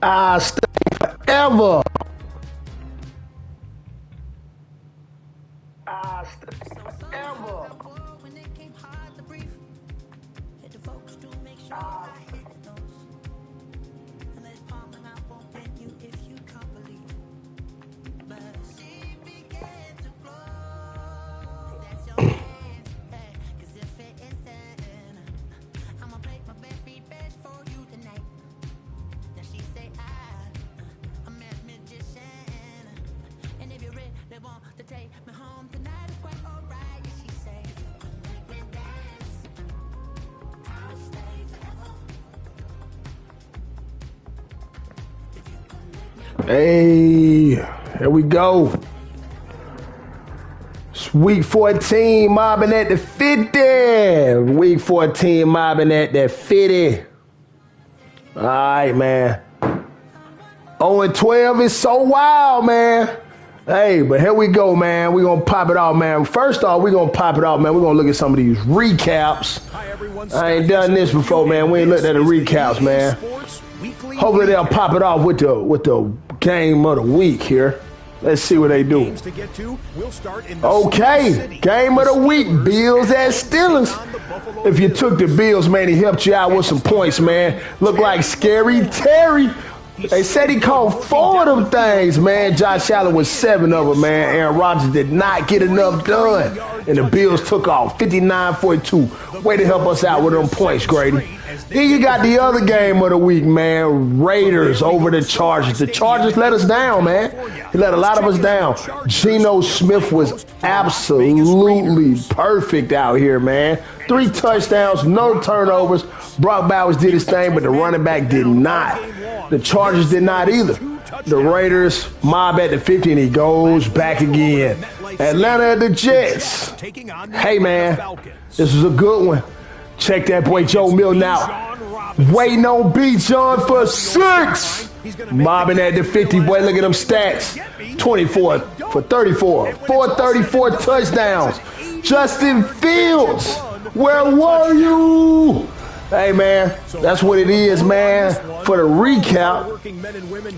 I stay forever. I stay forever. Hey, here we go. It's week 14, mobbing at the 50. Week 14, mobbing at the 50. All right, man. 0-12 is so wild, man. Hey, but here we go, man. We're going to pop it off, man. First off, we're going to pop it off, man. We're going to look at some of these recaps. I ain't done this before, man. We ain't looked at the recaps, man. Hopefully they'll pop it off with the game of the week here. Let's see what they do. Okay, game of the week, Bills at Steelers. If you took the Bills, man, he helped you out with some points, man. Look like Scary Terry. They said he caught 4 of them things, man. Josh Allen was 7 of them, man. Aaron Rodgers did not get enough done. And the Bills took off 59-42. Way to help us out with them points, Grady. Then you got the other game of the week, man. Raiders over the Chargers. The Chargers let us down, man. He let a lot of us down. Geno Smith was absolutely perfect out here, man. 3 touchdowns, no turnovers. Brock Bowers did his thing, but the running back did not. The Chargers did not either. The Raiders mob at the 50, and he goes back again. Atlanta at the Jets. Hey, man, this was a good one. Check that boy Joe Milton out. Waiting on B. John for 6. Mobbing at the 50, boy. Look at them stats. 24 for 34. 434 touchdowns. Justin Fields, where were you? Hey, man, that's what it is, man. For the recap,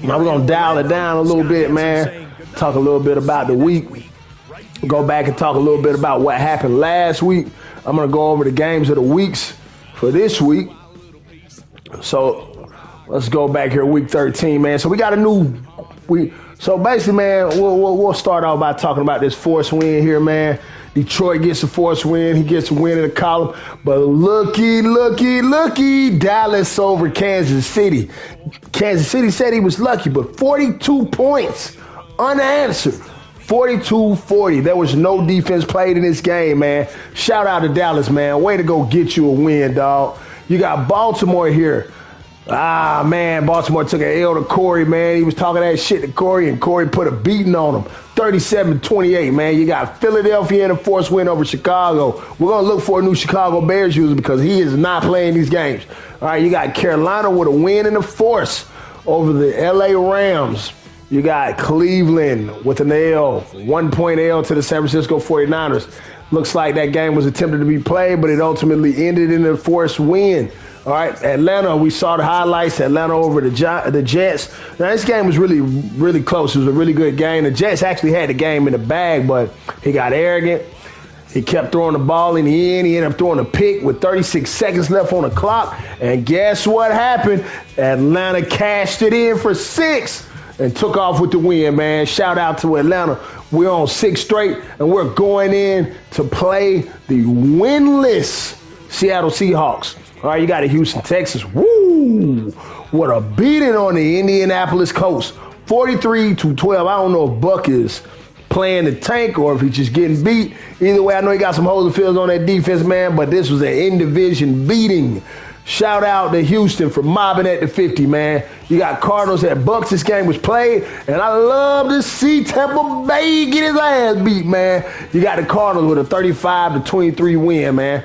now we're going to dial it down a little bit, man. Talk a little bit about the week. Go back and talk a little bit about what happened last week. I'm going to go over the games of the weeks for this week. So let's go back here, week 13, man. So we got a new week. So basically, man, we'll start off by talking about this forced win here, man. Detroit gets a forced win. He gets a win in the column. But looky, Dallas over Kansas City. Kansas City said he was lucky, but 42 points unanswered. 42-40. There was no defense played in this game, man. Shout out to Dallas, man. Way to go get you a win, dog. You got Baltimore here. Ah, man, Baltimore took an L to Corey, man. He was talking that shit to Corey, and Corey put a beating on him. 37-28, man. You got Philadelphia in a forced win over Chicago. We're going to look for a new Chicago Bears user because he is not playing these games. All right, you got Carolina with a win in the force over the L.A. Rams. You got Cleveland with an L, 1-point L to the San Francisco 49ers. Looks like that game was attempted to be played, but it ultimately ended in a forced win. All right, Atlanta, we saw the highlights. Atlanta over the Jets. Now, this game was really, really close. It was a really good game. The Jets actually had the game in the bag, but he got arrogant. He kept throwing the ball in the end. He ended up throwing a pick with 36 seconds left on the clock. And guess what happened? Atlanta cashed it in for 6 and took off with the win, man. Shout out to Atlanta. We're on 6 straight, and we're going in to play the winless Seattle Seahawks. All right, you got a Houston, Texas. Woo! What a beating on the Indianapolis Colts. 43-12. I don't know if Buck is playing the tank or if he's just getting beat. Either way, I know he got some holes and fields on that defense, man, but this was an in-division beating. Shout out to Houston for mobbing at the 50, man. You got Cardinals at Bucks. This game was played, and I love to see Tampa Bay get his ass beat, man. You got the Cardinals with a 35-23 win, man.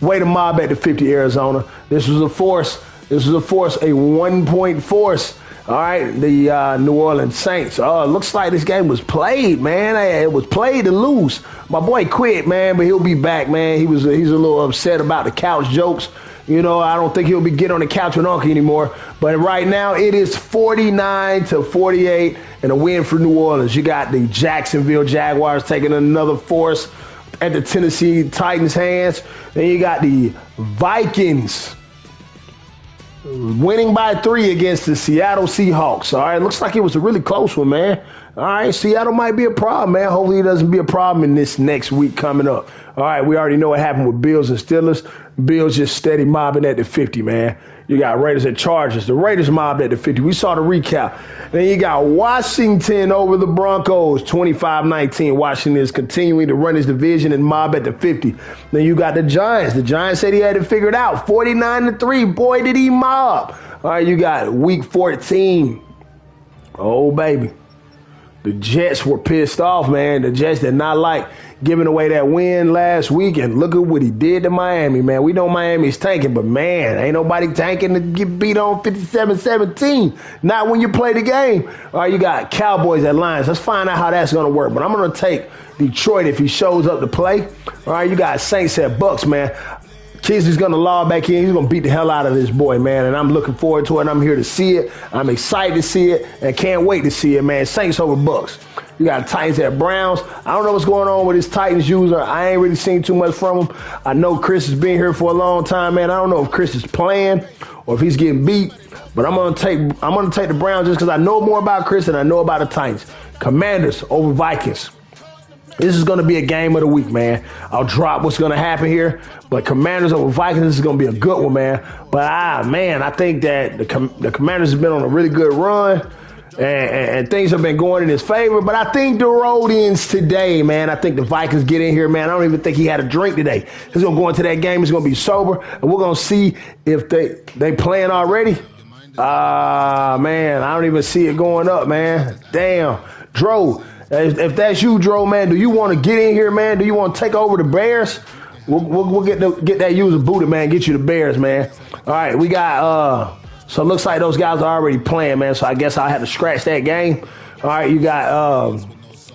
Way to mob at the 50, Arizona. This was a force. This was a 1-point force. All right, the New Orleans Saints. Oh, it looks like this game was played, man. It was played to lose. My boy quit, man, but he'll be back, man. He's a little upset about the couch jokes. You know, I don't think he'll be getting on the couch with Uncle anymore. But right now, it is 49-48 and a win for New Orleans. You got the Jacksonville Jaguars taking another force at the Tennessee Titans' hands. Then you got the Vikings winning by 3 against the Seattle Seahawks. All right, looks like it was a really close one, man. All right, Seattle might be a problem, man. Hopefully it doesn't be a problem in this next week coming up. All right, we already know what happened with Bills and Steelers. Bills just steady mobbing at the 50, man. You got Raiders and Chargers. The Raiders mobbed at the 50. We saw the recap. Then you got Washington over the Broncos, 25-19. Washington is continuing to run his division and mob at the 50. Then you got the Giants. The Giants said he had it figured out, 49-3. Boy, did he mob. All right, you got week 14. Oh, baby. The Jets were pissed off, man. The Jets did not like giving away that win last week, and look at what he did to Miami, man. We know Miami's tanking, but, man, ain't nobody tanking to get beat on 57-17. Not when you play the game. All right, you got Cowboys at Lions. Let's find out how that's going to work. But I'm going to take Detroit if he shows up to play. All right, you got Saints at Bucks, man. Kingsley's going to log back in. He's going to beat the hell out of this boy, man. And I'm looking forward to it. I'm here to see it. I'm excited to see it and can't wait to see it, man. Saints over Bucks. You got Titans at Browns. I don't know what's going on with this Titans user. I ain't really seen too much from him. I know Chris has been here for a long time, man. I don't know if Chris is playing or if he's getting beat. But I'm gonna take the Browns just because I know more about Chris than I know about the Titans. Commanders over Vikings. This is going to be a game of the week, man. I'll drop what's going to happen here. But Commanders over Vikings, this is going to be a good one, man. But, man, I think that the Commanders have been on a really good run. And things have been going in his favor. But I think the road ends today, man. I think the Vikings get in here, man. I don't even think he had a drink today. He's going to go into that game. He's going to be sober. And we're going to see if they playing already. Man, I don't even see it going up, man. Damn. Dro. If that's you, Dro, man, do you want to get in here, man? Do you want to take over the Bears? We'll get that user booted, man. Get you the Bears, man. All right, we got so it looks like those guys are already playing, man. So I guess I'll have to scratch that game. All right, you got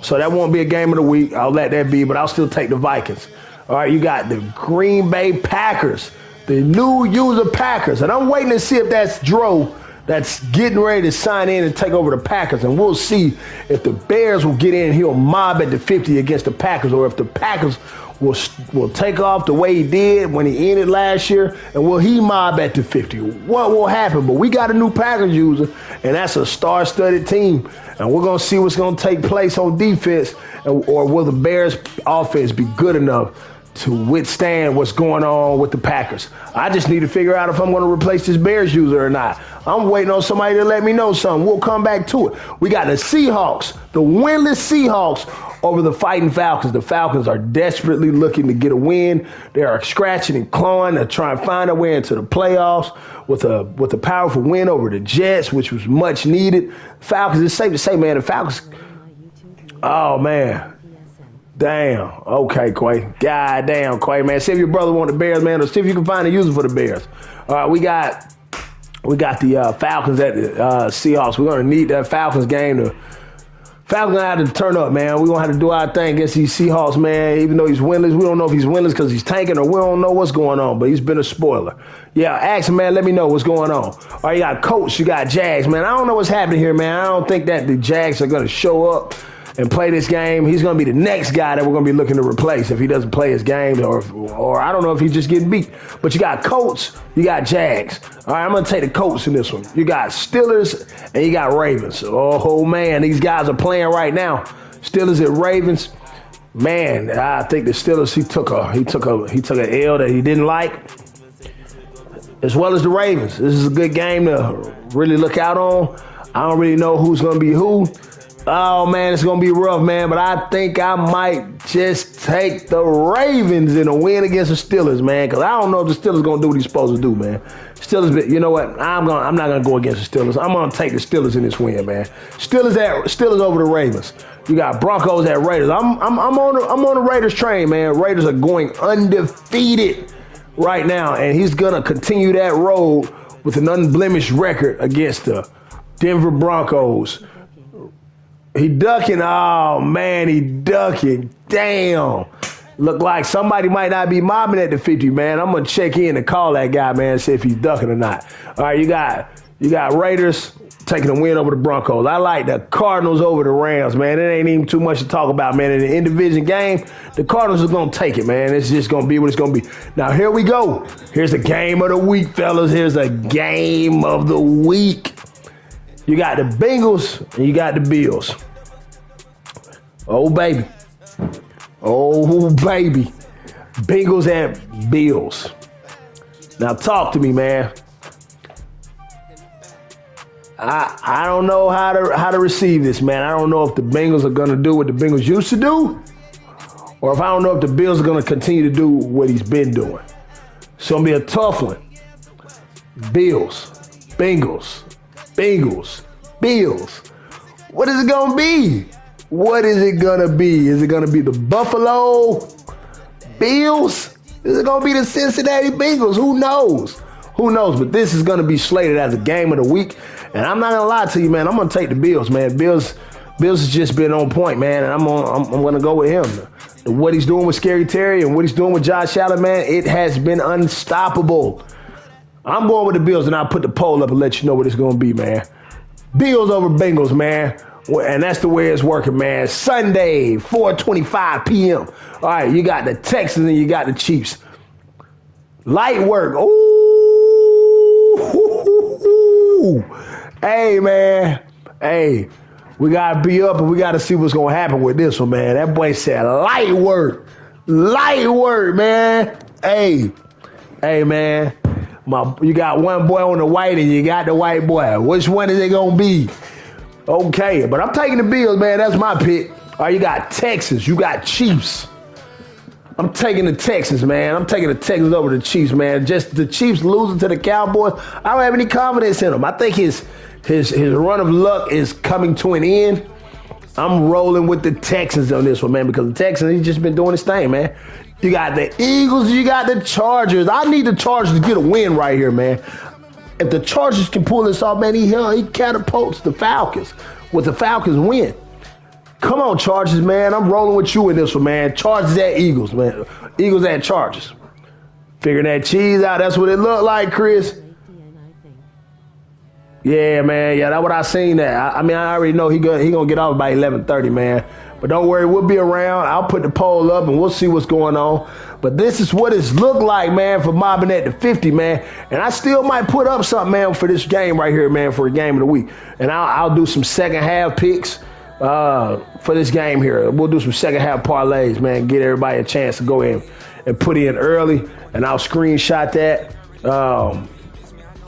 so that won't be a game of the week. I'll let that be, but I'll still take the Vikings. All right, you got the Green Bay Packers, the new user Packers, and I'm waiting to see if that's Dro that's getting ready to sign in and take over the Packers. And we'll see if the Bears will get in and he'll mob at the 50 against the Packers, or if the Packers will take off the way he did when he ended last year, and will he mob at the 50? What will happen? But we got a new Packers user, and that's a star-studded team. And we're going to see what's going to take place on defense, or will the Bears offense be good enough to withstand what's going on with the Packers. I just need to figure out if I'm going to replace this Bears user or not. I'm waiting on somebody to let me know something. We'll come back to it. We got the Seahawks, the winless Seahawks over the fighting Falcons. The Falcons are desperately looking to get a win. They are scratching and clawing to try and find a way into the playoffs with a powerful win over the Jets, which was much needed. Falcons, it's safe to say, man, the Falcons, oh, man. Damn. Okay, Quay. God damn, Quay, man. See if your brother want the Bears, man, or see if you can find a user for the Bears. All right, we got the Falcons at the Seahawks. We're going to need that Falcons game. Falcons going to have to turn up, man. We're going to have to do our thing against these Seahawks, man. Even though he's winless, we don't know if he's winless because he's tanking, or we don't know what's going on, but he's been a spoiler. Yeah, ask him, man. Let me know what's going on. All right, you got Colts, you got Jags, man. I don't know what's happening here, man. I don't think that the Jags are going to show up and play this game. He's going to be the next guy that we're going to be looking to replace if he doesn't play his game, or I don't know if he's just getting beat. But you got Colts, you got Jags. All right, I'm going to take the Colts in this one. You got Steelers and you got Ravens. Oh, man, these guys are playing right now. Steelers at Ravens. Man, I think the Steelers, he took an L that he didn't like, as well as the Ravens. This is a good game to really look out on. I don't really know who's going to be who. Oh, man, it's going to be rough, man. But I think I might just take the Ravens in a win against the Steelers, man, because I don't know if the Steelers going to do what he's supposed to do, man. Steelers, you know what? I'm not going to go against the Steelers. I'm going to take the Steelers in this win, man. Steelers over the Ravens. You got Broncos at Raiders. I'm on the Raiders train, man. Raiders are going undefeated right now, and he's going to continue that road with an unblemished record against the Denver Broncos. He ducking. Oh, man, he ducking. Damn. Look like somebody might not be mobbing at the 50, man. I'm going to check in and call that guy, man, and see if he's ducking or not. All right, you got Raiders taking a win over the Broncos. I like the Cardinals over the Rams, man. It ain't even too much to talk about, man. In the in-division game, the Cardinals are going to take it, man. It's just going to be what it's going to be. Now, here we go. Here's the game of the week, fellas. Here's the game of the week. You got the Bengals and you got the Bills. Oh, baby. Oh, baby. Bengals at Bills. Now, talk to me, man. I don't know how to receive this, man. I don't know if the Bengals are going to do what the Bengals used to do, or if I don't know if the Bills are going to continue to do what he's been doing. It's going to be a tough one. Bills, Bengals, Bills. What is it going to be? What is it going to be? Is it going to be the Buffalo Bills? Is it going to be the Cincinnati Bengals? Who knows? Who knows? But this is going to be slated as a game of the week. And I'm not going to lie to you, man. I'm going to take the Bills, man. Bills has just been on point, man. And I'm going to go with him. What he's doing with Scary Terry and what he's doing with Josh Allen, man, it has been unstoppable. I'm going with the Bills, and I'll put the poll up and let you know what it's going to be, man. Bills over Bengals, man. And that's the way it's working, man. Sunday, 4:25 p.m. All right, you got the Texans and you got the Chiefs. Light work. Ooh. Hey, man. Hey, we got to be up and we got to see what's going to happen with this one, man. That boy said light work. Light work, man. Hey, man. You got one boy on the white and you got the white boy. Which one is it going to be? Okay, but I'm taking the Bills, man. That's my pick. All right, you got Texans. You got Chiefs. I'm taking the Texans, man. I'm taking the Texans over the Chiefs, man. Just the Chiefs losing to the Cowboys, I don't have any confidence in them. I think his run of luck is coming to an end. I'm rolling with the Texans on this one, man, because the Texans, he's just been doing his thing, man. You got the Eagles, you got the Chargers. I need the Chargers to get a win right here, man. If the Chargers can pull this off, man, he catapults the Falcons with the Falcons win. Come on, Chargers, man. I'm rolling with you in this one, man. Chargers at Eagles, man. Eagles at Chargers. Figuring that cheese out. That's what it looked like, Chris. Yeah, man. Yeah, that's what I seen that. I already know he gonna get off by 11:30, man. But don't worry, we'll be around. I'll put the poll up and we'll see what's going on. But this is what it's looked like, man, for Mobbin at the 50, man. And I still might put up something, man, for this game right here, man, for a game of the week. And I'll do some second half picks for this game here. We'll do some second half parlays, man. Get everybody a chance to go in and put in early. And I'll screenshot that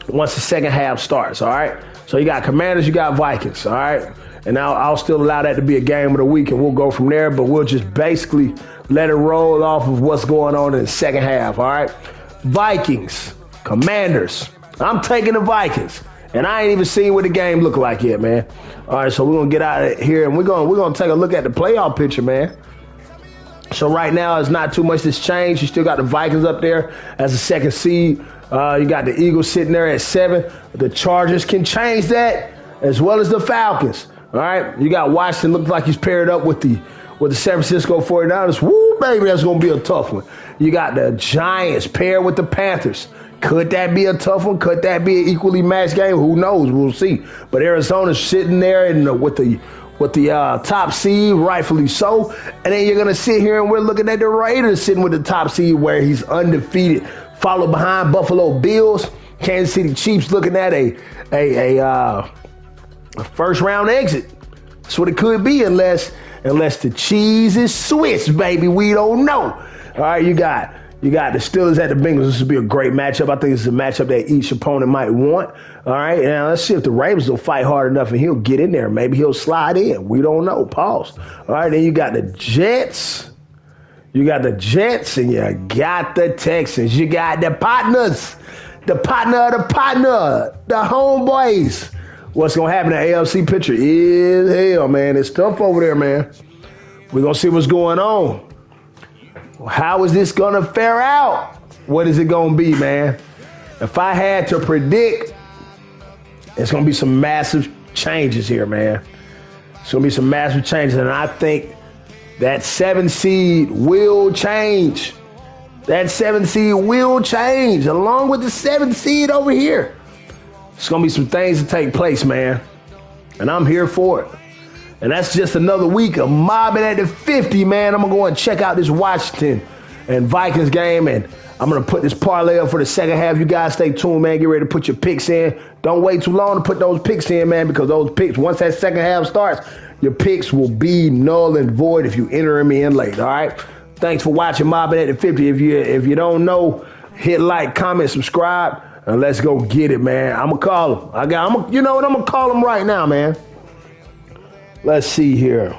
once the second half starts, all right? So you got Commanders, you got Vikings, all right? And I'll still allow that to be a game of the week, and we'll go from there. But we'll just basically let it roll off of what's going on in the second half, all right? Vikings, Commanders. I'm taking the Vikings. And I ain't even seen what the game look like yet, man. All right, so we're going to get out of here, and we're gonna take a look at the playoff picture, man. So right now, it's not too much that's changed. You still got the Vikings up there as a second seed. You got the Eagles sitting there at 7. The Chargers can change that, as well as the Falcons. All right, you got Washington. Looks like he's paired up with the San Francisco 49ers. Woo, baby, that's going to be a tough one. You got the Giants paired with the Panthers. Could that be a tough one? Could that be an equally matched game? Who knows? We'll see. But Arizona's sitting there with the top seed, rightfully so. And then you're going to sit here and we're looking at the Raiders sitting with the top seed where he's undefeated, followed behind Buffalo Bills. Kansas City Chiefs looking at a first round exit. That's what it could be unless the cheese is Swiss, baby. We don't know. All right, you got the Steelers at the Bengals. This will be a great matchup. I think this is a matchup that each opponent might want. All right, now let's see if the Ravens will fight hard enough and he'll get in there. Maybe he'll slide in. We don't know. Pause. All right, then you got the Jets. You got the Jets and you got the Texans. You got the partners. The partner of the partner. The homeboys. What's going to happen in the AFC picture is hell, man. It's tough over there, man. We're going to see what's going on. How is this going to fare out? What is it going to be, man? If I had to predict, it's going to be some massive changes here, man. It's going to be some massive changes, and I think that 7 seed will change. That 7 seed will change, along with the 7 seed over here. It's going to be some things to take place, man, and I'm here for it. And that's just another week of mobbing at the 50, man. I'm going to go and check out this Washington and Vikings game, and I'm going to put this parlay up for the second half. You guys stay tuned, man. Get ready to put your picks in. Don't wait too long to put those picks in, man, because those picks, once that second half starts, your picks will be null and void if you enter them in late, all right? Thanks for watching Mobbin at the 50. If you don't know, hit like, comment, subscribe, and let's go get it, man. I'm going to call him. You know what? I'm going to call him right now, man. Let's see here.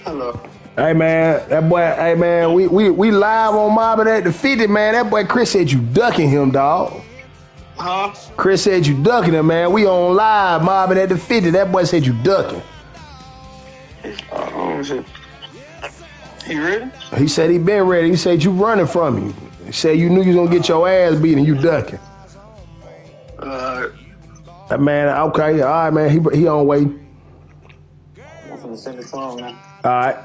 Hello. Hey man, we live on Mobbin at the 50, man. That boy Chris said you ducking him, dog. Huh? Chris said you ducking him, man. We on live Mobbin at the 50. That boy said you ducking. He ready? He said he been ready. He said you running from you. He said you knew you was gonna get your ass beat and you ducking. Man, okay, all right, man. He on way. I'm finna send it to him now. All right.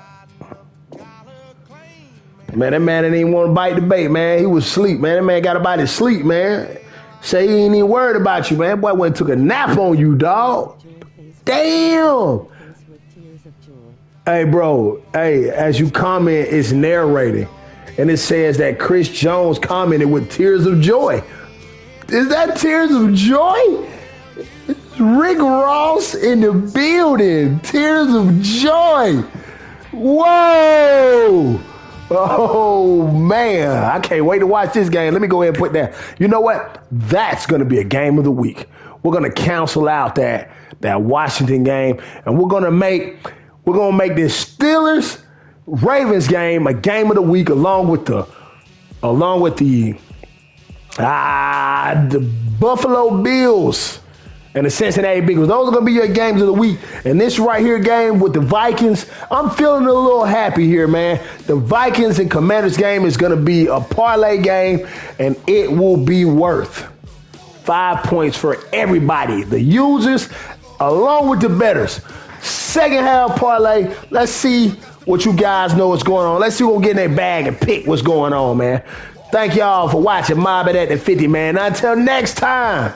Man, that man didn't even want to bite the bait, man. He was asleep, man. That man got about his sleep, man. Say he ain't even worried about you, man. That boy went and took a nap on you, dog. Damn. Hey, bro. Hey, as you comment, it's narrating. And it says that Chris Jones commented with tears of joy. Is that tears of joy? Rick Ross in the building. Tears of joy. Whoa. Oh, man. I can't wait to watch this game. Let me go ahead and put that. You know what? That's going to be a game of the week. We're going to cancel out that Washington game, and we're going to make this Steelers Ravens game a game of the week along with the Buffalo Bills and the Cincinnati Bengals. Those are going to be your games of the week. And this right here game with the Vikings, I'm feeling a little happy here, man. The Vikings and Commanders game is going to be a parlay game, and it will be worth 5 points for everybody, the users along with the bettors. Second half parlay, let's see what you guys know what's going on. Let's see who'll get in their bag and pick what's going on, man. Thank y'all for watching Mobbin at the 50, man. Until next time.